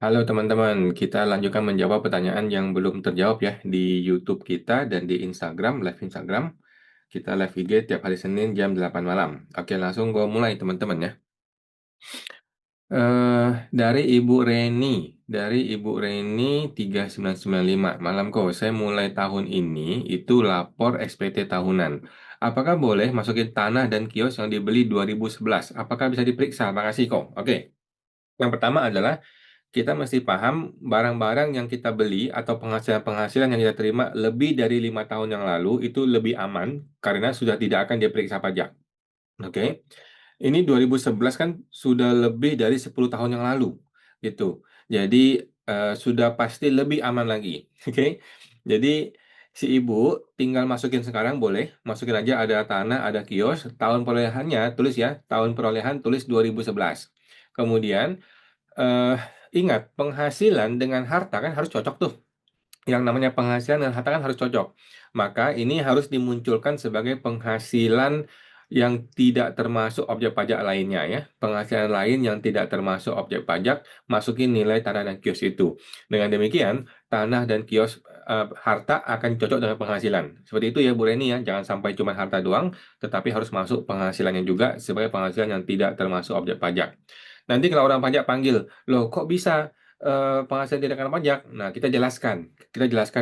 Halo teman-teman, kita lanjutkan menjawab pertanyaan yang belum terjawab ya di YouTube kita dan di Instagram, live Instagram. Kita live IG tiap hari Senin jam 8 malam. Oke, langsung gue mulai teman-teman ya. Dari Ibu Reni 3995. Malam kok, saya mulai tahun ini itu lapor SPT tahunan. Apakah boleh masukin tanah dan kios yang dibeli 2011? Apakah bisa diperiksa? Makasih kok. Oke, yang pertama adalah kita mesti paham barang-barang yang kita beli atau penghasilan-penghasilan yang kita terima lebih dari 5 tahun yang lalu itu lebih aman karena sudah tidak akan diperiksa pajak. Oke. Ini 2011 kan sudah lebih dari 10 tahun yang lalu gitu. Jadi sudah pasti lebih aman lagi. Oke. Jadi si ibu tinggal masukin sekarang boleh, masukin aja ada tanah, ada kios, tahun perolehannya tulis ya, tahun perolehan tulis 2011. Kemudian eh ingat, penghasilan dengan harta kan harus cocok tuh. Yang namanya penghasilan dan harta kan harus cocok. Maka ini harus dimunculkan sebagai penghasilan yang tidak termasuk objek pajak lainnya ya. Penghasilan lain yang tidak termasuk objek pajak, masukin nilai tanah dan kios itu. Dengan demikian, tanah dan kios harta akan cocok dengan penghasilan. Seperti itu ya Bu Reni ya. Jangan sampai cuma harta doang, tetapi harus masuk penghasilannya juga sebagai penghasilan yang tidak termasuk objek pajak. Nanti kalau orang pajak panggil, loh kok bisa penghasilan tidak kena pajak? Nah, kita jelaskan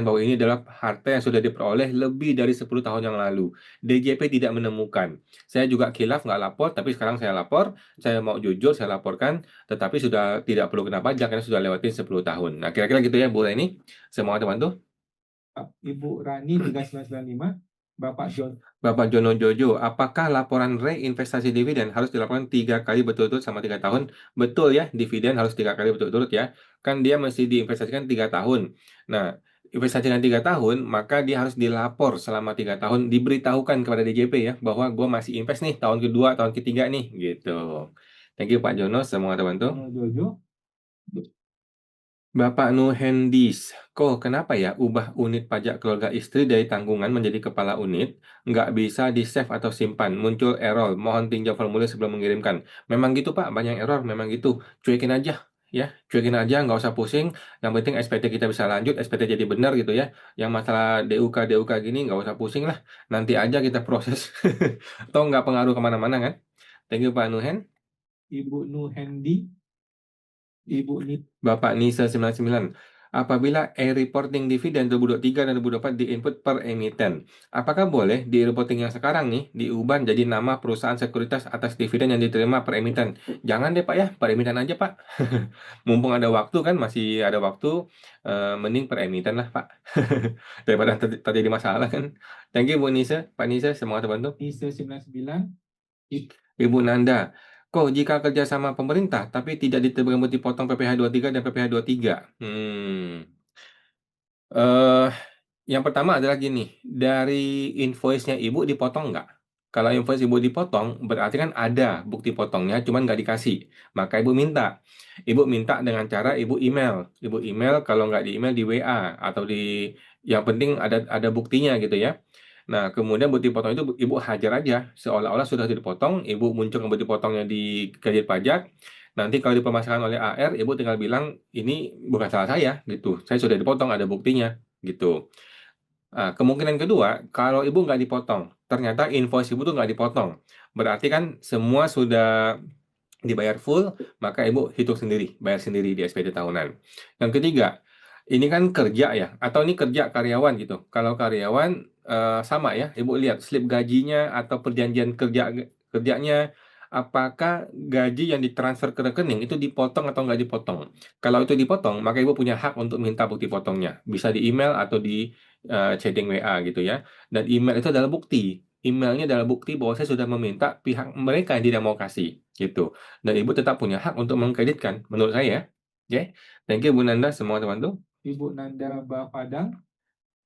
bahwa ini adalah harta yang sudah diperoleh lebih dari 10 tahun yang lalu. DJP tidak menemukan. Saya juga khilaf nggak lapor, tapi sekarang saya lapor. Saya mau jujur, saya laporkan, tetapi sudah tidak perlu kena pajak karena sudah lewatin 10 tahun. Nah, kira-kira gitu ya, Bu Reni. Semua teman tuh. Ibu Rani 3995, Bapak John. Bapak Jono Jojo, apakah laporan reinvestasi dividen harus dilakukan 3 kali berturut-turut sama 3 tahun? Betul ya, dividen harus 3 kali berturut-turut ya. Kan dia mesti diinvestasikan 3 tahun. Nah, investasikan 3 tahun, maka dia harus dilapor selama 3 tahun, diberitahukan kepada DJP ya, bahwa gue masih invest nih tahun kedua, tahun ketiga nih, gitu. Thank you Pak Jono, semua teman tuh. Jojo. Bapak Nuhendis, kok kenapa ya ubah unit pajak keluarga istri dari tanggungan menjadi kepala unit? Nggak bisa di-save atau simpan, muncul error, mohon tinjau formulir sebelum mengirimkan. Memang gitu Pak, banyak error, memang gitu. Cuekin aja, ya. Cuekin aja, nggak usah pusing. Yang penting SPT kita bisa lanjut, SPT jadi benar gitu ya. Yang masalah DUK gini, nggak usah pusing lah. Nanti aja kita proses. Atau nggak pengaruh kemana-mana kan? Thank you Pak Nuhen. Ibu Nuhendi, Ibu Nit. Bapak Nisa 99. Apabila e-reporting dividen 2023 dan 2024 diinput per emiten, apakah boleh di e-reporting yang sekarang nih diubah jadi nama perusahaan sekuritas atas dividen yang diterima per emiten? Jangan deh Pak ya, per emiten aja Pak. Mumpung ada waktu kan, masih ada waktu, mending per emiten lah Pak. Daripada terjadi masalah kan. Thank you Bu Nisa, Pak Nisa, semoga terbantu. Nisa 99. Ibu Nanda, kok jika kerja sama pemerintah tapi tidak dipotong PPh 23 dan PPh 23? Eh, yang pertama adalah gini, dari invoice-nya ibu dipotong nggak? Kalau invoice ibu dipotong, berarti kan ada bukti potongnya, cuman nggak dikasih. Maka ibu minta. Ibu minta dengan cara ibu email. Ibu email, kalau nggak di email di WA atau di, yang penting ada buktinya gitu ya. Nah, kemudian bukti potong itu ibu hajar aja, seolah-olah sudah dipotong, ibu munculkan bukti potongnya di kredit pajak. Nanti kalau dipermasalahkan oleh AR, ibu tinggal bilang ini bukan salah saya gitu. Saya sudah dipotong, ada buktinya gitu. Nah, kemungkinan kedua, kalau ibu nggak dipotong, ternyata invoice ibu tuh nggak dipotong. Berarti kan semua sudah dibayar full, maka ibu hitung sendiri, bayar sendiri di SPT tahunan. Yang ketiga, ini kan kerja ya, atau ini kerja karyawan gitu. Kalau karyawan sama ya, ibu lihat slip gajinya atau perjanjian kerjanya, apakah gaji yang ditransfer ke rekening itu dipotong atau nggak dipotong. Kalau itu dipotong, maka ibu punya hak untuk minta bukti potongnya. Bisa di email atau di chatting WA gitu ya. Dan email itu adalah bukti. Emailnya adalah bukti bahwa saya sudah meminta pihak mereka yang tidak mau kasih gitu. Dan ibu tetap punya hak untuk mengkreditkan, menurut saya. Oke, thank you Bu Nanda, semua teman-teman. Ibu Nanda Padang.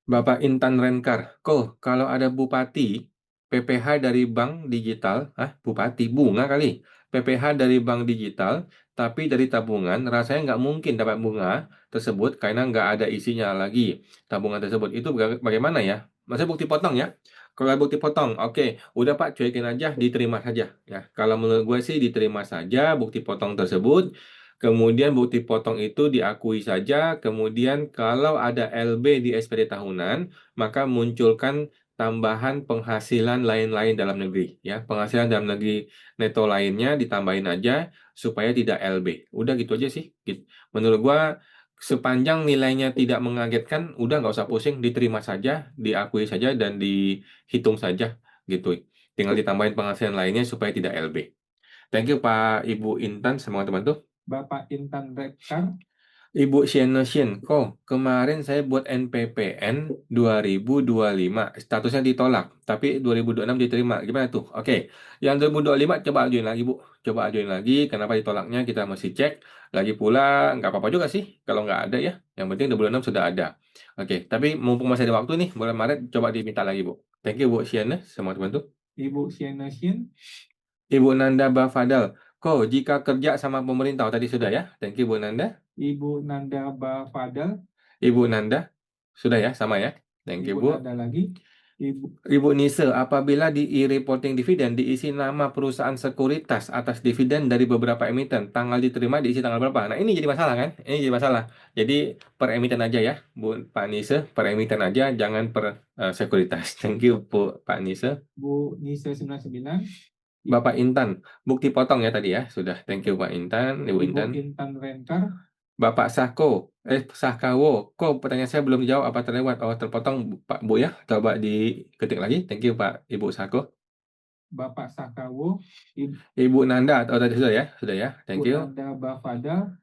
Bapak Intan Renkar, kok kalau ada bupati, PPh dari bank digital, bupati bunga kali, PPh dari bank digital, tapi dari tabungan, rasanya nggak mungkin dapat bunga tersebut karena nggak ada isinya lagi. Tabungan tersebut itu bagaimana ya? Maksudnya bukti potong ya? Kalau ada bukti potong, oke, udah Pak, cuekin aja, diterima saja. Ya, kalau menurut gue sih diterima saja bukti potong tersebut. Kemudian bukti potong itu diakui saja. Kemudian kalau ada LB di SPT tahunan, maka munculkan tambahan penghasilan lain-lain dalam negeri. Ya, penghasilan dalam negeri neto lainnya ditambahin aja supaya tidak LB. Udah gitu aja sih. Menurut gua sepanjang nilainya tidak mengagetkan, udah nggak usah pusing, diterima saja, diakui saja dan dihitung saja gitu. Tinggal ditambahin penghasilan lainnya supaya tidak LB. Thank you Pak Ibu Intan, semua teman tuh. Bapak Intan Rekar, Ibu Sienna Sien, kok kemarin saya buat NPPN 2025, statusnya ditolak, tapi 2026 diterima. Gimana tuh? Oke, yang 2025 coba ajuin lagi, Bu. Coba ajuin lagi, kenapa ditolaknya kita mesti cek. Lagi pula, nggak apa-apa juga sih, kalau nggak ada ya. Yang penting 2026 sudah ada. Oke, tapi mumpung masih ada waktu nih, bulan Maret, coba diminta lagi, Bu. Thank you, Bu Sienna, semua teman tuh. Ibu Sienna Shin, Ibu Nanda Bafadal, kok jika kerja sama pemerintah, oh, tadi sudah ya. Thank you, Bu Nanda. Ibu Nanda Bafadal, Ibu Nanda, sudah ya, sama ya. Thank you, Ibu Bu. Nanda lagi, Ibu Ibu Nise, apabila di e-reporting dividen diisi nama perusahaan sekuritas atas dividen dari beberapa emiten, tanggal diterima diisi tanggal berapa? Nah, ini jadi masalah kan? Ini jadi masalah. Jadi per emiten aja ya, Bu Pak Nise, per emiten aja, jangan per sekuritas. Thank you, Bu Pak Nise. Bu Nisa 99, Bapak Intan, bukti potong ya tadi ya, sudah. Thank you Pak Intan, Ibu Ibu Intan. Intan Renkar, Bapak Sahkawo, kok pertanyaan saya belum dijawab apa terlewat? Oh, terpotong Pak Bu ya. Coba diketik lagi. Thank you Pak Ibu Sahko. Bapak Sakawo, Ibu Nanda, oh tadi sudah ya, sudah ya. Ibu Thank you. Nanda Bafadal,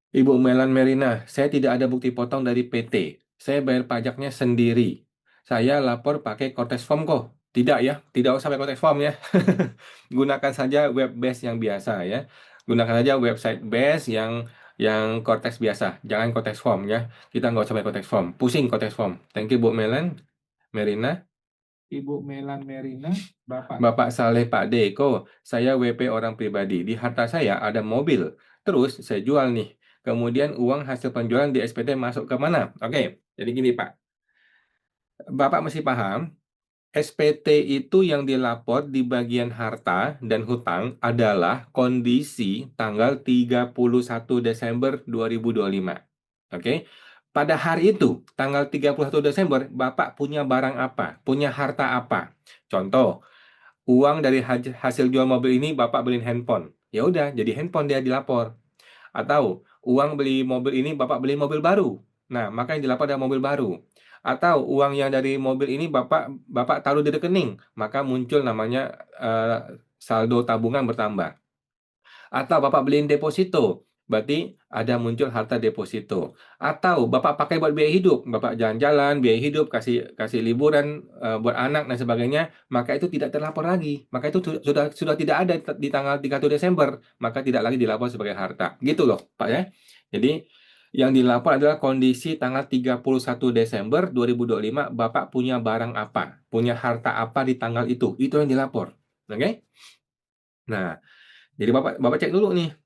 Ibu Melan Merina, saya tidak ada bukti potong dari PT. Saya bayar pajaknya sendiri. Saya lapor pakai Cortex Form kok. Tidak ya, tidak usah pakai Cortex Form ya. Gunakan saja web base yang biasa ya. Gunakan saja website base yang Cortex biasa. Jangan Cortex Form ya. Kita nggak usah pakai Cortex Form. Pusing Cortex Form. Thank you Bu Melan Merina. Ibu Melan Merina, Bapak Bapak Saleh Pak Deko, saya WP orang pribadi. Di harta saya ada mobil. Terus saya jual nih. Kemudian uang hasil penjualan di SPT masuk ke mana? Oke, jadi gini Pak. Bapak mesti paham, SPT itu yang dilapor di bagian harta dan hutang adalah kondisi tanggal 31 Desember 2025. Oke. Pada hari itu, tanggal 31 Desember, Bapak punya barang apa? Punya harta apa? Contoh, uang dari hasil jual mobil ini Bapak beliin handphone. Ya udah, jadi handphone dia dilapor. Atau uang beli mobil ini Bapak beli mobil baru. Nah, maka yang dilapor adalah mobil baru. Atau uang yang dari mobil ini Bapak Bapak taruh di rekening, maka muncul namanya saldo tabungan bertambah. Atau Bapak beliin deposito, berarti ada muncul harta deposito. Atau Bapak pakai buat biaya hidup, Bapak jalan-jalan, biaya hidup, kasih kasih liburan buat anak dan sebagainya, maka itu tidak terlapor lagi. Maka itu sudah tidak ada di tanggal 31 Desember, maka tidak lagi dilapor sebagai harta. Gitu loh, Pak ya. Jadi yang dilapor adalah kondisi tanggal 31 Desember 2025, Bapak punya barang apa, punya harta apa di tanggal itu. Itu yang dilapor. Oke? Nah, jadi Bapak cek dulu nih,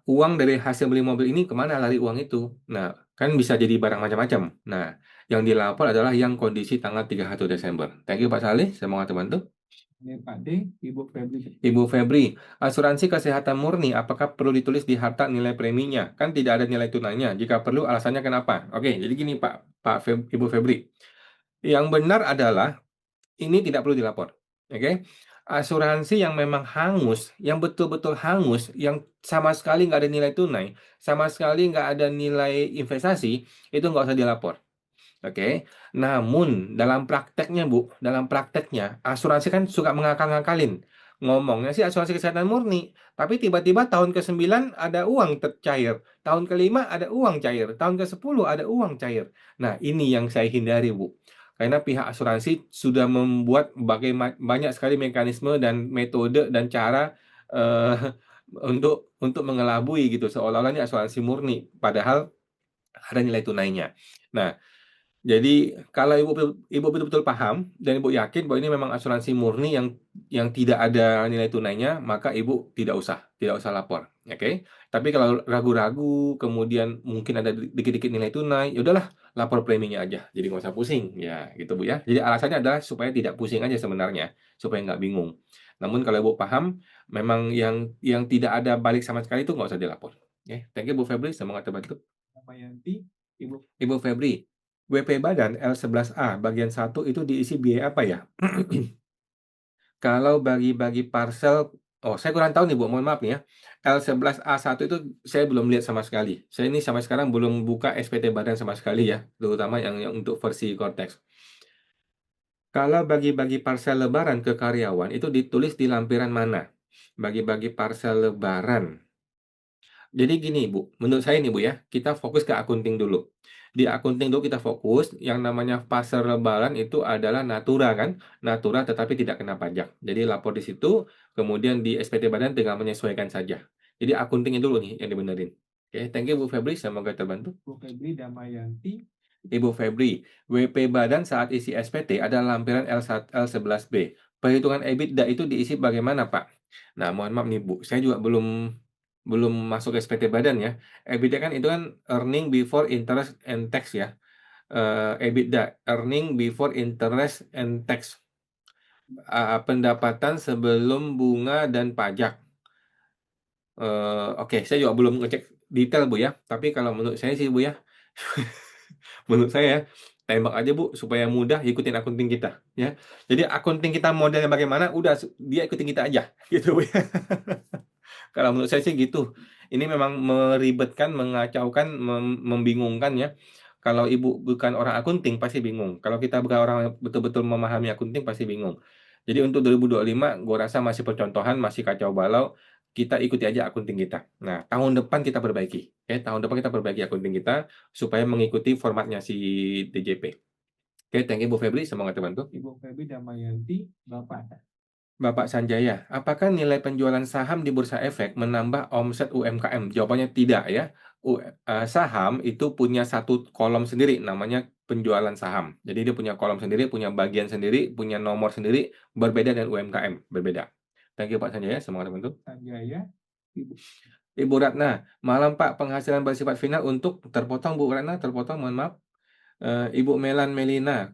uang dari hasil beli mobil ini kemana lari uang itu. Nah, kan bisa jadi barang macam-macam. Nah, yang dilapor adalah yang kondisi tanggal 31 Desember. Thank you Pak Saleh, semoga terbantu. ini Pak D, Ibu Febri, Ibu Febri, asuransi kesehatan murni, apakah perlu ditulis di harta nilai preminya? Kan tidak ada nilai tunainya. Jika perlu, alasannya kenapa? Oke, jadi gini Ibu Febri. Yang benar adalah ini tidak perlu dilapor. Oke. Asuransi yang memang hangus, yang betul-betul hangus, yang sama sekali nggak ada nilai tunai, sama sekali nggak ada nilai investasi, itu nggak usah dilapor. Oke. Namun dalam prakteknya Bu, dalam prakteknya asuransi kan suka mengakal-ngakalin. Ngomongnya sih asuransi kesehatan murni, tapi tiba-tiba tahun ke-9 ada uang cair, tahun ke-5 ada uang cair, tahun ke-10 ada uang cair. Nah, ini yang saya hindari, Bu. Karena pihak asuransi sudah membuat banyak sekali mekanisme dan metode dan cara eh, untuk mengelabui gitu, seolah-olah ini asuransi murni, padahal ada nilai tunainya. Nah, jadi kalau ibu betul-betul paham dan ibu yakin bahwa ini memang asuransi murni yang tidak ada nilai tunainya, maka ibu tidak usah lapor, oke? Tapi kalau ragu-ragu, kemudian mungkin ada dikit-dikit nilai tunai, ya udahlah lapor preminya aja, jadi nggak usah pusing, ya gitu Bu ya. Jadi alasannya adalah supaya tidak pusing aja sebenarnya, supaya nggak bingung. Namun kalau ibu paham, memang yang tidak ada balik sama sekali itu nggak usah dilapor. Thank you Bu Febri, semoga terbantu. Damayanti, Ibu Ibu Febri, WP Badan L11A bagian 1 itu diisi biaya apa ya? Kalau bagi-bagi parcel, oh saya kurang tahu nih Bu, mohon maaf nih ya. L11A1 itu saya belum lihat sama sekali. Saya ini sampai sekarang belum buka SPT Badan sama sekali ya, terutama yang untuk versi Cortex. Kalau bagi-bagi parcel lebaran ke karyawan itu ditulis di lampiran mana? Bagi-bagi parcel lebaran. Jadi gini Bu, menurut saya nih Bu ya, kita fokus ke akunting dulu. Di akunting dulu kita fokus, yang namanya pasar lebaran itu adalah natura kan, natura tetapi tidak kena pajak. Jadi lapor di situ, kemudian di SPT Badan tinggal menyesuaikan saja. Jadi akuntingnya dulu nih yang dibenerin. Oke, thank you Bu Febri, semoga terbantu. Febri Damayanti, Ibu Febri, WP Badan saat isi SPT ada lampiran L1, L11B. Perhitungan EBITDA itu diisi bagaimana, Pak? Nah, mohon maaf nih, Bu. Saya juga belum masuk SPT Badan ya. EBITDA kan itu kan earning before interest and tax ya. EBITDA, earning before interest and tax. Pendapatan sebelum bunga dan pajak. Oke, saya juga belum ngecek detail, Bu ya. Tapi kalau menurut saya sih, Bu ya, menurut saya ya, tembak aja Bu supaya mudah ikutin akunting kita ya. Jadi akunting kita modelnya bagaimana, udah dia ikutin kita aja gitu Bu ya. Kalau menurut saya sih gitu. Ini memang meribetkan, mengacaukan, membingungkan ya. Kalau Ibu bukan orang akunting pasti bingung. Kalau kita bukan orang yang betul-betul memahami akunting pasti bingung. Jadi untuk 2025 gue rasa masih percontohan, masih kacau balau. Kita ikuti aja akunting kita. Nah, tahun depan kita perbaiki. Tahun depan kita perbaiki akunting kita supaya mengikuti formatnya si DJP. Thank you Bu Febri, semoga terbantu. Ibu Febri Damayanti, Bapak Bapak Sanjaya, apakah nilai penjualan saham di Bursa Efek menambah omset UMKM? Jawabannya tidak ya. Saham itu punya satu kolom sendiri, namanya penjualan saham. Jadi dia punya kolom sendiri, punya bagian sendiri, punya nomor sendiri, berbeda dengan UMKM, berbeda. Thank you Pak Sanjaya, semoga terbantu. Sanjaya, Ibu Ibu Ratna, malam Pak, penghasilan bersifat final untuk terpotong Bu Ratna, terpotong, mohon maaf. Ibu Melan Melina,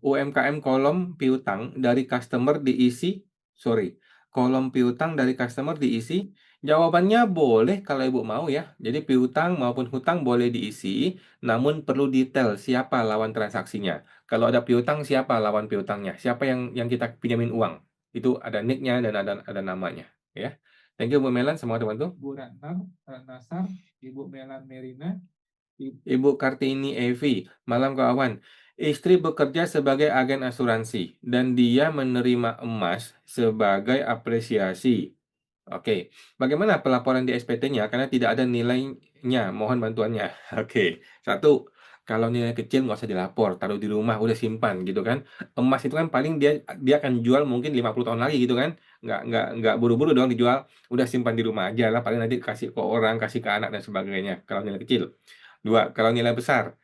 UMKM kolom piutang dari customer diisi, sorry, kolom piutang dari customer diisi. Jawabannya boleh kalau Ibu mau ya. Jadi piutang maupun hutang boleh diisi, namun perlu detail siapa lawan transaksinya. Kalau ada piutang, siapa lawan piutangnya? Siapa yang kita pinjamin uang? Itu ada nicknya dan ada namanya. Ya. Thank you Bu Melan, semoga terbantu. Ibu Nasar, Ibu Melan Merina, Ibu Kartini Evi, malam kawan. Istri bekerja sebagai agen asuransi dan dia menerima emas sebagai apresiasi. Oke, bagaimana pelaporan di SPT-nya? Karena tidak ada nilainya, mohon bantuannya. Oke, satu, kalau nilai kecil nggak usah dilapor, taruh di rumah, udah simpan gitu kan. Emas itu kan paling dia akan jual mungkin 50 tahun lagi gitu kan. Nggak buru-buru dong dijual, udah simpan di rumah aja lah. Paling nanti kasih ke orang, kasih ke anak dan sebagainya. Kalau nilai kecil. Dua, kalau nilai besar.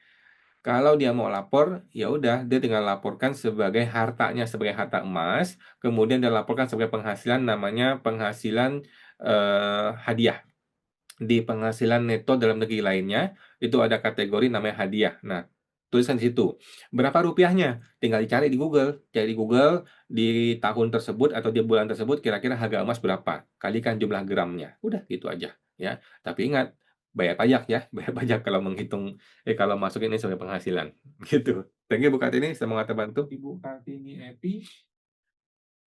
Kalau dia mau lapor, ya udah dia tinggal laporkan sebagai hartanya sebagai harta emas, kemudian dia laporkan sebagai penghasilan namanya penghasilan hadiah. Di penghasilan neto dalam negeri lainnya itu ada kategori namanya hadiah. Nah, tuliskan di situ. Berapa rupiahnya? Tinggal dicari di Google. Cari di Google di tahun tersebut atau di bulan tersebut kira-kira harga emas berapa? Kalikan jumlah gramnya. Udah gitu aja ya. Tapi ingat bayar pajak ya, bayar pajak kalau menghitung kalau masukin ini sebagai penghasilan. Gitu. Thank you Bu Kartini, semoga terbantu. Ibu Kartini Epi,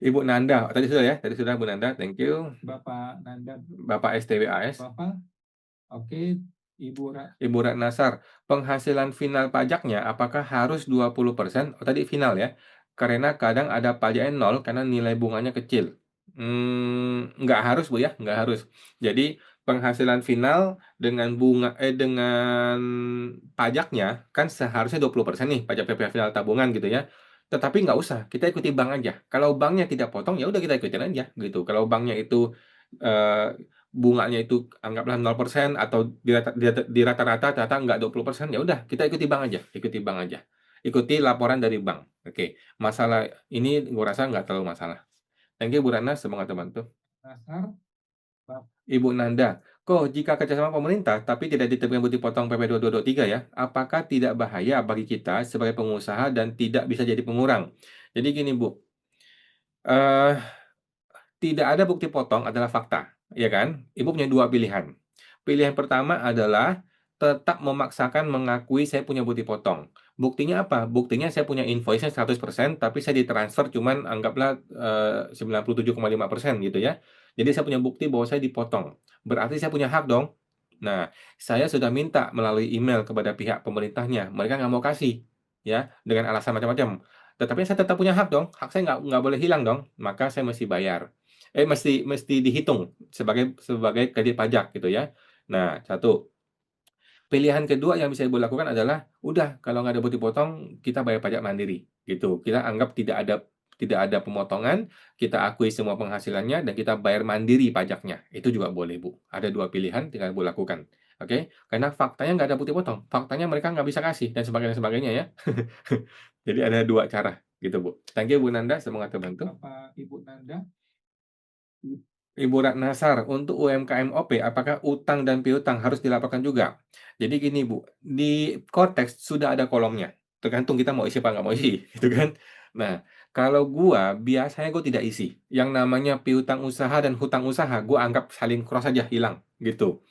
Ibu Nanda, tadi sudah ya, tadi sudah Bu Nanda, thank you. Bapak Nanda, Bapak STWAS. Bapak, oke, Ibu Ratnasar, penghasilan final pajaknya apakah harus 20%? Oh, tadi final ya. Karena kadang ada pajaknya nol karena nilai bunganya kecil. Nggak harus Bu ya, nggak harus. Jadi penghasilan final dengan pajaknya kan seharusnya 20% nih pajak PPh final tabungan gitu ya. Tetapi nggak usah, kita ikuti bank aja. Kalau banknya tidak potong ya udah kita ikutin aja gitu. Kalau banknya itu eh, bunganya itu anggaplah 0% atau di rata-rata ternyata nggak 20%, ya udah kita ikuti bank aja, ikuti bank aja. Ikuti laporan dari bank. Oke, masalah ini gue rasa nggak terlalu masalah. Thank you Bu Rana, semoga terbantu. Nasar, Ibu Nanda, jika kerjasama pemerintah tapi tidak ditemukan bukti potong PP 2223 ya, apakah tidak bahaya bagi kita sebagai pengusaha dan tidak bisa jadi pengurang? Jadi gini Bu, eh tidak ada bukti potong adalah fakta, ya kan? Ibu punya dua pilihan. Pilihan pertama adalah tetap memaksakan mengakui saya punya bukti potong. Buktinya apa? Buktinya saya punya invoice-nya 100%, tapi saya ditransfer cuman anggaplah 97,5% gitu ya. Jadi saya punya bukti bahwa saya dipotong. Berarti saya punya hak dong. Nah, saya sudah minta melalui email kepada pihak pemerintahnya. Mereka nggak mau kasih, ya, dengan alasan macam-macam. Tetapi saya tetap punya hak dong. Hak saya nggak boleh hilang dong. Maka saya mesti bayar. Mesti dihitung sebagai kredit pajak gitu ya. Nah, satu. Pilihan kedua yang bisa Ibu lakukan adalah, udah kalau nggak ada bukti potong, kita bayar pajak mandiri, gitu. Kita anggap tidak ada pemotongan, kita akui semua penghasilannya, dan kita bayar mandiri pajaknya. Itu juga boleh, Bu. Ada dua pilihan, tinggal Ibu lakukan. Oke? Karena faktanya nggak ada bukti potong. Faktanya mereka nggak bisa kasih, dan sebagainya ya. Jadi ada dua cara, gitu, Bu. Thank you, Bu Nanda. Semoga terbantu. Bapak Ibu Nanda, Ibu Ratnasar, untuk UMKM OP, apakah utang dan piutang harus dilaporkan juga? Jadi gini Bu, di Cortex sudah ada kolomnya. Tergantung kita mau isi apa nggak mau isi, gitu kan? Nah, kalau gua biasanya gua tidak isi. Yang namanya piutang usaha dan hutang usaha, gua anggap saling cross aja hilang, gitu.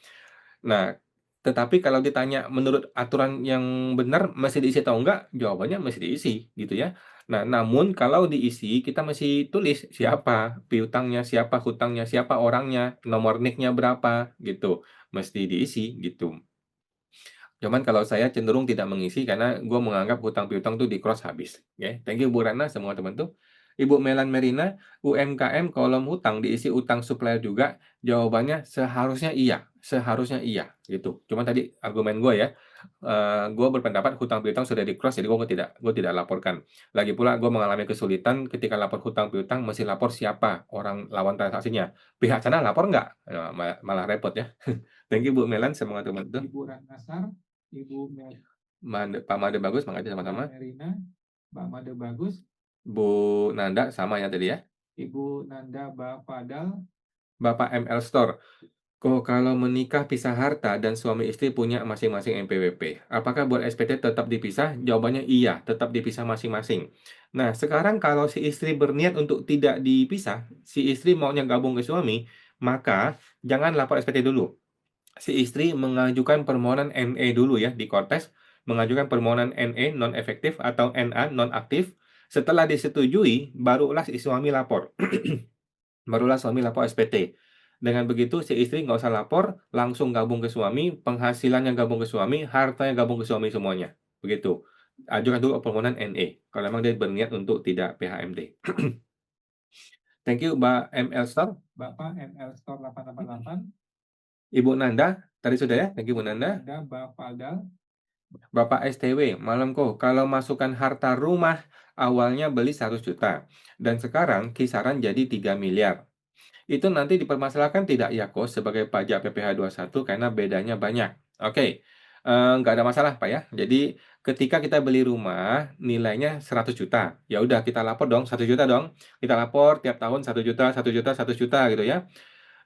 Nah, tetapi kalau ditanya menurut aturan yang benar mesti diisi atau enggak, jawabannya mesti diisi, gitu ya. Nah, namun kalau diisi kita mesti tulis siapa piutangnya, siapa hutangnya, siapa orangnya, nomor NIK-nya berapa, gitu. Mesti diisi, gitu. Cuman kalau saya cenderung tidak mengisi karena gue menganggap hutang piutang tuh di-cross habis. Oke, thank you Bu Rana, semua teman tuh. Ibu Melan Merina, UMKM kolom hutang diisi utang supplier juga? Jawabannya seharusnya iya, gitu. Cuma tadi argumen gue ya, gue berpendapat hutang piutang sudah di-cross, jadi gue tidak laporkan. Lagi pula gue mengalami kesulitan ketika lapor hutang piutang, mesti lapor siapa orang lawan transaksinya. Pihak sana lapor nggak? Malah repot ya. Thank you Bu Melan, semua teman tuh. Ibu Ratnasar, Ibu Pak Made bagus, makasih sama-sama. Merina, Mbak Made Bagus, Bu Nanda sama ya tadi ya. Ibu Nanda Fadal, Bapak ML Store. Kok kalau menikah pisah harta dan suami istri punya masing-masing NPWP, apakah buat SPT tetap dipisah? Jawabannya iya, tetap dipisah masing-masing. Nah, sekarang kalau si istri berniat untuk tidak dipisah, si istri maunya gabung ke suami, maka jangan lapor SPT dulu. Si istri mengajukan permohonan NE dulu ya di Kortes, mengajukan permohonan NE non efektif atau NA non aktif. Setelah disetujui, barulah si suami lapor. Barulah suami lapor SPT. Dengan begitu si istri nggak usah lapor, langsung gabung ke suami, penghasilannya gabung ke suami, hartanya gabung ke suami semuanya. Begitu. Ajukan dulu permohonan NE. Kalau memang dia berniat untuk tidak PHMD. Thank you, Mbak ML Store. Bapak ML Store 888, Ibu Nanda, tadi sudah ya? Thank you, Bu Ibu Nanda. Nanda Fadal, Bapak STW, malamku, kalau masukkan harta rumah, awalnya beli 100 juta, dan sekarang kisaran jadi 3 miliar. Itu nanti dipermasalahkan tidak ya, Kos, sebagai pajak PPh satu karena bedanya banyak. Oke, nggak ada masalah, Pak ya. Jadi, ketika kita beli rumah, nilainya 100 juta. Ya udah, kita lapor dong, 1 juta dong. Kita lapor tiap tahun 1 juta, 1 juta, 1 juta gitu ya.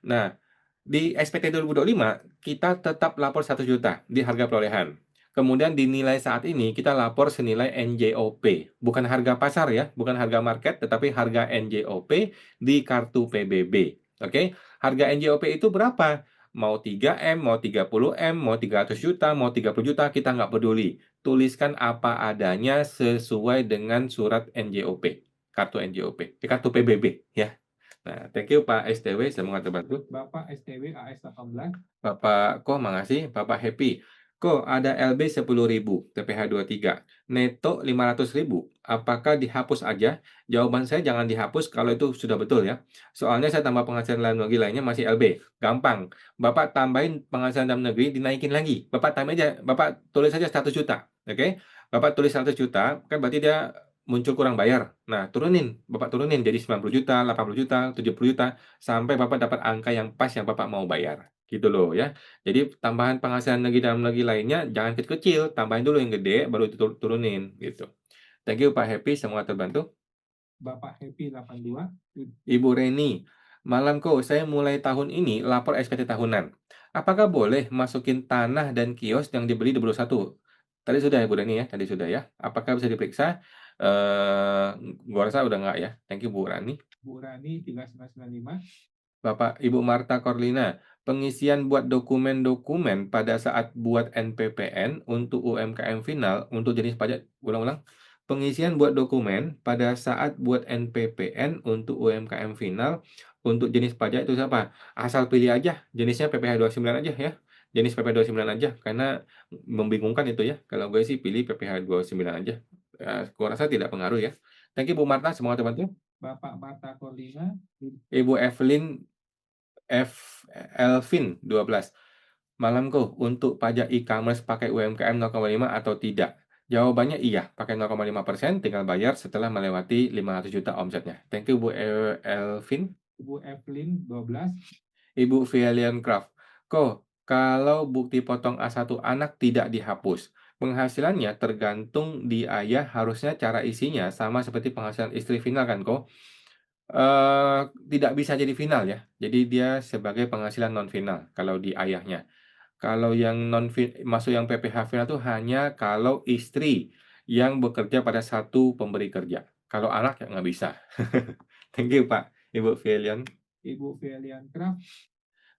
Nah, di SPT 2025, kita tetap lapor 1 juta di harga perolehan. Kemudian dinilai saat ini, kita lapor senilai NJOP. Bukan harga pasar ya, bukan harga market, tetapi harga NJOP di kartu PBB. Oke, harga NJOP itu berapa? Mau 3M, mau 30M, mau 300 juta, mau 30 juta, kita nggak peduli. Tuliskan apa adanya sesuai dengan surat NJOP, kartu NJOP, kartu PBB ya. Nah, thank you Pak STW, semoga terbantu. Bapak STW AS18, Bapak Ko, makasih. Bapak Happy. Ko, ada LB 10.000, TPH 23. Neto 500.000. Apakah dihapus aja? Jawaban saya jangan dihapus kalau itu sudah betul ya. Soalnya saya tambah penghasilan dalam negeri lainnya masih LB. Gampang. Bapak tambahin penghasilan dalam negeri, dinaikin lagi. Bapak tambah aja, Bapak tulis saja 100 juta. Oke? Bapak tulis 100 juta, kan berarti dia muncul kurang bayar. Nah, turunin. Bapak turunin jadi 90 juta, 80 juta, 70 juta, sampai Bapak dapat angka yang pas yang Bapak mau bayar. Gitu loh ya. Jadi tambahan penghasilan negeri dalam negeri lainnya jangan kecil-kecil, tambahin dulu yang gede baru turunin gitu. Thank you Pak Happy, semua terbantu. Bapak Happy 82, Ibu Reni, malamku saya mulai tahun ini lapor SPT tahunan. Apakah boleh masukin tanah dan kios yang dibeli 21? Tadi sudah ya Bu Reni ya, tadi sudah ya. Apakah bisa diperiksa? Gua rasa udah nggak ya. Thank you Bu Rani. Bu Rani 3995, Bapak Ibu Marta Corlina, Pengisian buat dokumen-dokumen pada saat buat NPPN untuk UMKM final untuk jenis pajak ulang-ulang. Pengisian buat dokumen pada saat buat NPPN untuk UMKM final untuk jenis pajak itu siapa? Asal pilih aja jenisnya PPh 29 aja ya. Jenis PPh 29 aja karena membingungkan itu ya. Kalau gue sih pilih PPh 29 aja. Gua rasa tidak pengaruh ya. Thank you Bu Marta, semoga terbantu. Bapak Marta Corlina, Ibu Evelyn Elvin 12. Malamku, untuk pajak e-commerce pakai UMKM 0,5 atau tidak? Jawabannya iya, pakai 0,5%, tinggal bayar setelah melewati 500 juta omsetnya. Thank you Bu Elvin. Ibu Evelyn 12, Ibu Valian Craft. Kalau bukti potong A1 anak tidak dihapus, penghasilannya tergantung di ayah, harusnya cara isinya sama seperti penghasilan istri final kan kok? Tidak bisa jadi final ya. Jadi dia sebagai penghasilan non final kalau di ayahnya. Kalau yang masuk yang PPh final itu hanya kalau istri yang bekerja pada satu pemberi kerja. Kalau anak ya nggak bisa. Thank you Pak, Ibu Valian. Ibu Valian Craft,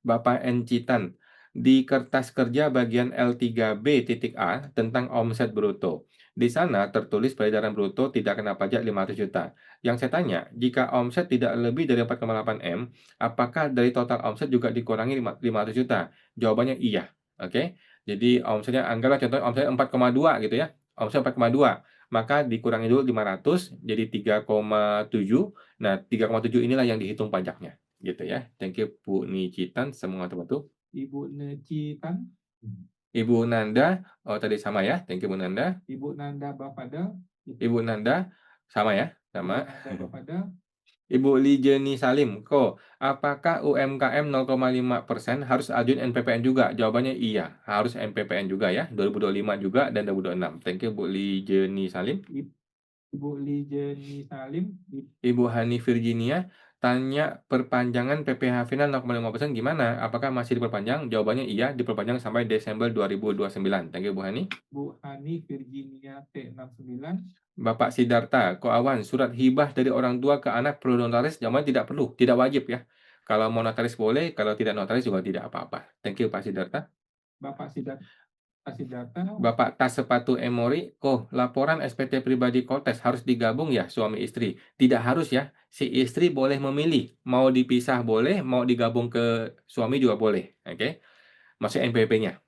Bapak Encitan, di kertas kerja bagian L3B.A tentang omset bruto. Di sana tertulis peredaran bruto tidak kena pajak 500 juta. Yang saya tanya, jika omset tidak lebih dari 4,8 M, apakah dari total omset juga dikurangi 500 juta? Jawabannya iya. Oke. Jadi omsetnya anggaplah contohnya omsetnya 4,2 gitu ya. Omset 4,2. Maka dikurangi dulu 500 jadi 3,7. Nah, 3,7 inilah yang dihitung pajaknya. Gitu ya. Thank you Bu Nicitan, semua teman-teman. Ibu Necitan, Ibu Nanda, oh tadi sama ya. Thank you Bu Nanda. Ibu Nanda Bafadal, Ibu Nanda, sama ya, sama. Ibu Nanda Bafadal, Ibu Lijeni Salim, apakah UMKM 0,5% harus ajuin NPPN juga? Jawabannya iya, harus NPPN juga ya, 2025 juga dan 2026. Thank you Bu Lijeni Salim. Ibu Lijeni Salim, Ibu Hani Virginia, tanya perpanjangan PPh final 0,5% gimana? Apakah masih diperpanjang? Jawabannya iya, diperpanjang sampai Desember 2029. Thank you Bu Hani. Bu Hani Virginia T69, Bapak Sidarta, Koawan, surat hibah dari orang tua ke anak perlu notaris? Jawabannya tidak perlu, tidak wajib ya. Kalau mau notaris boleh, kalau tidak notaris juga tidak apa-apa. Thank you Pak Sidarta. Bapak Sidarta, Bapak tas sepatu Emori, laporan SPT pribadi Kotes harus digabung ya suami istri? Tidak harus ya, si istri boleh memilih, mau dipisah boleh, mau digabung ke suami juga boleh, oke? Masuk NPP-nya.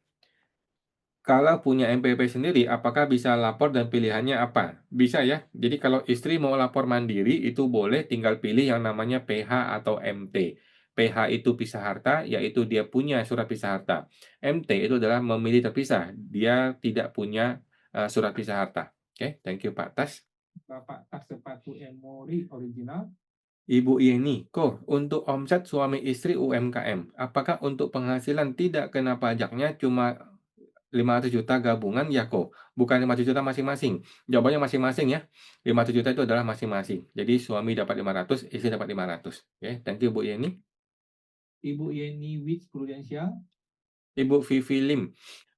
Kalau punya MPP sendiri, apakah bisa lapor dan pilihannya apa? Bisa ya. Jadi kalau istri mau lapor mandiri itu boleh, tinggal pilih yang namanya PH atau MT. PH itu pisah harta, yaitu dia punya surat pisah harta. MT itu adalah memilih terpisah, dia tidak punya surat pisah harta. Oke, thank you Pak Tas. Bapak tas sepatu Emori original, Ibu Yeni, untuk omset suami istri UMKM, apakah untuk penghasilan tidak kena pajaknya cuma 500 juta gabungan ya bukan 500 juta masing-masing. Jawabannya masing-masing ya. 500 juta itu adalah masing-masing. Jadi suami dapat 500, istri dapat 500. Oke, thank you Bu Yeni. Ibu Yeni Wicks Prudential, Ibu Vivi Lim,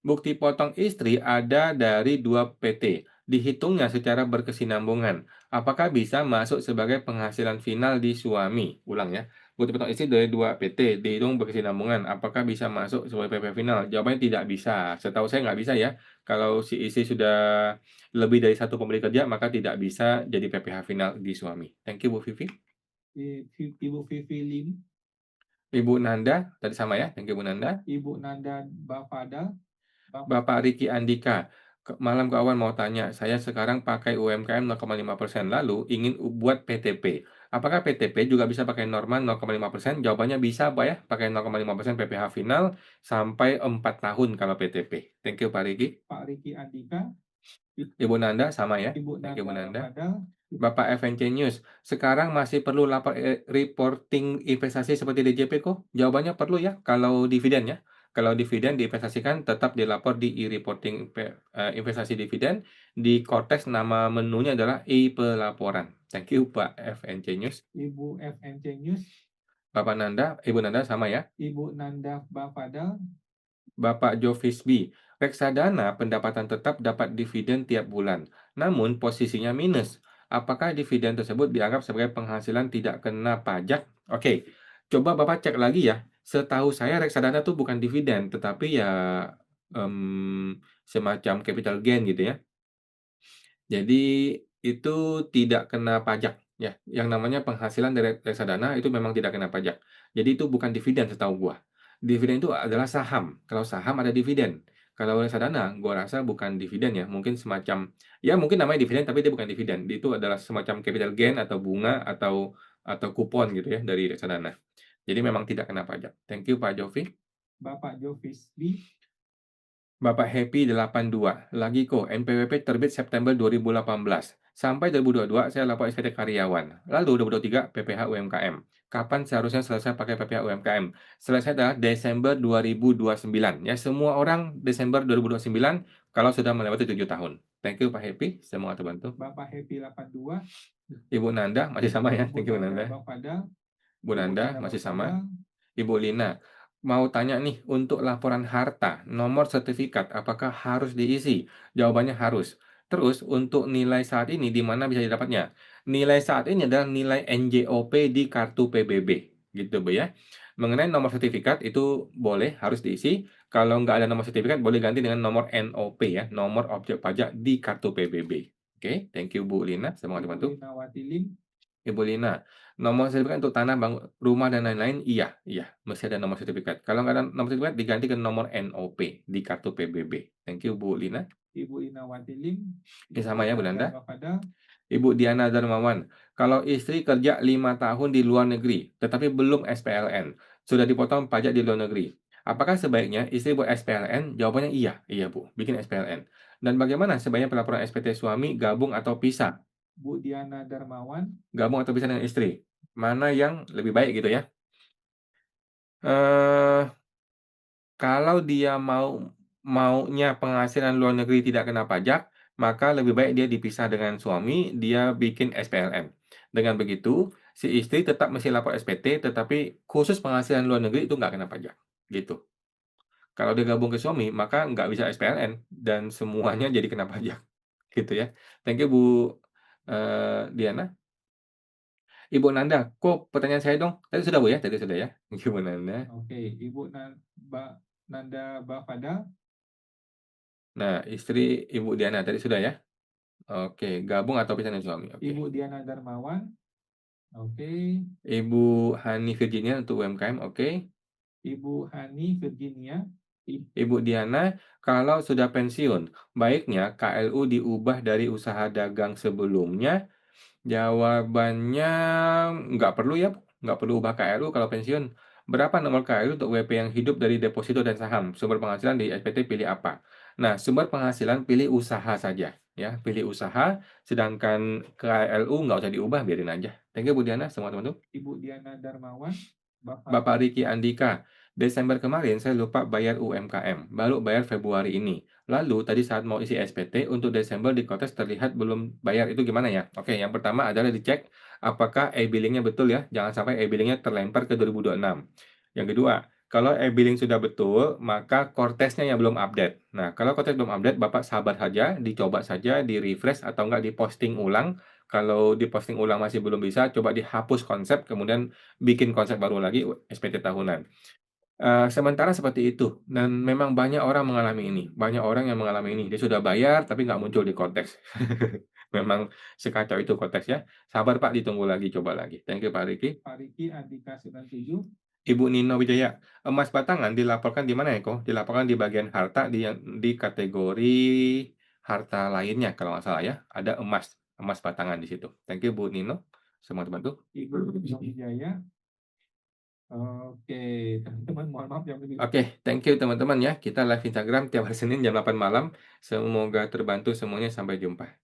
bukti potong istri ada dari 2 PT. Dihitungnya secara berkesinambungan. Apakah bisa masuk sebagai penghasilan final di suami? Ulang ya. Bukti potong istri dari 2 PT, dihitung berkesinambungan. Apakah bisa masuk sebagai PP final? Jawabannya tidak bisa. Setahu saya nggak bisa ya. Kalau si istri sudah lebih dari satu pemberi kerja, maka tidak bisa jadi PPh final di suami. Thank you Bu Vivi. Ibu Vivi Lim, Ibu Nanda, tadi sama ya. Thank you Bu Nanda. Ibu Nanda Bafadal, Bapak Riki Andika, malam kawan mau tanya, saya sekarang pakai UMKM 0,5%, lalu ingin buat PTP. Apakah PTP juga bisa pakai norma 0,5%? Jawabannya bisa, Pak ya, pakai 0,5% PPh final sampai 4 tahun kalau PTP. Thank you Pak Riki. Pak Riki Andika, Ibu Nanda sama ya. Ibu Thank you Bu Nanda Nanda. Bafadal, Bapak FNC News, sekarang masih perlu lapor reporting investasi seperti DJP kok? Jawabannya perlu ya, kalau dividen ya. Kalau dividen diinvestasikan tetap dilapor di e-reporting investasi dividen. Di Cortex nama menunya adalah e-pelaporan. Thank you Pak FNC News. Ibu FNC News, Bapak Nanda, Ibu Nanda sama ya. Ibu Nanda Bafadal, Bapak Jovisby, reksadana pendapatan tetap dapat dividen tiap bulan, namun posisinya minus. Apakah dividen tersebut dianggap sebagai penghasilan tidak kena pajak? Oke, coba Bapak cek lagi ya. Setahu saya reksadana tuh bukan dividen, tetapi ya semacam capital gain gitu ya. Jadi itu tidak kena pajak ya, yang namanya penghasilan dari reksadana itu memang tidak kena pajak. Jadi itu bukan dividen setahu gua. Dividen itu adalah saham, kalau saham ada dividen. Kalau reksadana gua rasa bukan dividen ya, mungkin semacam ya mungkin namanya dividen tapi dia bukan dividen. Itu adalah semacam capital gain atau bunga atau kupon gitu ya dari reksadana. Jadi memang tidak kena pajak. Thank you Pak Jovi. Bapak Jovisli, Bapak Happy 82, lagi kok NPWP terbit September 2018. Sampai 2022 saya lapor SPT karyawan. Lalu 2023 PPh UMKM. Kapan seharusnya selesai pakai PPh UMKM? Selesai adalah Desember 2029. Ya semua orang Desember 2029 kalau sudah melewati 7 tahun. Thank you Pak Happy, semoga terbantu. Bapak Happy 82, Ibu Nanda masih sama ya. Ibu Thank you Bu Nanda Nanda. Bafadal, Bu Ibu Nanda Nanda masih sama. Bafadal, Ibu Lina, mau tanya nih, untuk laporan harta, nomor sertifikat, apakah harus diisi? Jawabannya harus. Terus, untuk nilai saat ini, di mana bisa didapatnya? Nilai saat ini adalah nilai NJOP di kartu PBB. Gitu, Bu ya. Mengenai nomor sertifikat, itu boleh, harus diisi. Kalau nggak ada nomor sertifikat, boleh ganti dengan nomor NOP ya, nomor objek pajak di kartu PBB. Oke, thank you Bu Lina, semoga Ibu dibantu. Lina Watilim, Ibu Lina, nomor sertifikat untuk tanah, rumah, dan lain-lain, iya, mesti ada nomor sertifikat. Kalau nggak ada nomor sertifikat, diganti ke nomor NOP di kartu PBB. Thank you, Bu Lina. Ibu Lina Watilim, Oke, Ibu sama ya, Bu Nanda Nanda. Bafadal, Ibu Diana Darmawan, kalau istri kerja 5 tahun di luar negeri, tetapi belum SPLN, sudah dipotong pajak di luar negeri. Apakah sebaiknya istri buat SPLN? Jawabannya iya, Bu, bikin SPLN. Dan bagaimana sebaiknya pelaporan SPT suami gabung atau pisah? Bu Diana Darmawan, Gabung atau pisah dengan istri? Mana yang lebih baik gitu ya? Eh, Kalau dia maunya penghasilan luar negeri tidak kena pajak, maka lebih baik dia dipisah dengan suami, dia bikin SPLN. Dengan begitu, si istri tetap mesti lapor SPT, tetapi khusus penghasilan luar negeri itu nggak kena pajak. Gitu. Kalau dia gabung ke suami, maka nggak bisa SPLN dan semuanya jadi kena pajak. Gitu ya. Thank you Bu Diana. Ibu Nanda, kok pertanyaan saya dong? Tadi sudah Bu ya? Tadi sudah ya. Thank you Bu Nanda. oke, Ibu Nanda Bafadal, Nah, istri Ibu Diana tadi sudah ya? Oke, gabung atau pisah dengan suami. Oke. Ibu Diana Darmawan, oke, Ibu Hani Virginia untuk UMKM. Oke. Ibu Hani Virginia, Ibu Diana, kalau sudah pensiun, baiknya KLU diubah dari usaha dagang sebelumnya. Jawabannya nggak perlu ya, Bu. Nggak perlu ubah KLU kalau pensiun. Berapa nomor KLU untuk WP yang hidup dari deposito dan saham? Sumber penghasilan di SPT pilih apa? Nah, sumber penghasilan pilih usaha saja. Ya, pilih usaha, sedangkan KLU nggak usah diubah, biarin aja. Thank you Bu Diana, semua teman-teman. Ibu Diana Darmawan, Bapak Riki Andika, Desember kemarin saya lupa bayar UMKM, baru bayar Februari ini. Lalu tadi saat mau isi SPT untuk Desember di Kotes terlihat belum bayar, itu gimana ya? Oke, yang pertama adalah dicek apakah e-billing-nya betul ya, jangan sampai e-billing-nya terlempar ke 2026. Yang kedua, kalau e-billing sudah betul, maka Kortesnya yang belum update. Nah, kalau Kortes belum update, Bapak sabar saja, dicoba saja, di-refresh atau enggak di-posting ulang. Kalau di-posting ulang masih belum bisa, coba dihapus konsep, kemudian bikin konsep baru lagi SPT tahunan. Sementara seperti itu, dan memang banyak orang mengalami ini. Banyak orang yang mengalami ini. Dia sudah bayar, tapi nggak muncul di konteks. Memang sekacau itu konteks ya. Sabar Pak, ditunggu lagi, coba lagi. Thank you Pak Riki. Pak Riki Andika 97, Ibu Nino Wijaya, emas batangan dilaporkan di mana ya kok? Dilaporkan di bagian harta di kategori harta lainnya kalau nggak salah ya. Ada emas batangan di situ. Thank you Bu Nino. Semua bantu. Ibu Nino Wijaya, oke, teman-teman, mohon maaf yang lebih. Oke, thank you teman-teman ya. Kita live Instagram tiap hari Senin jam 8 malam. Semoga terbantu semuanya. Sampai jumpa.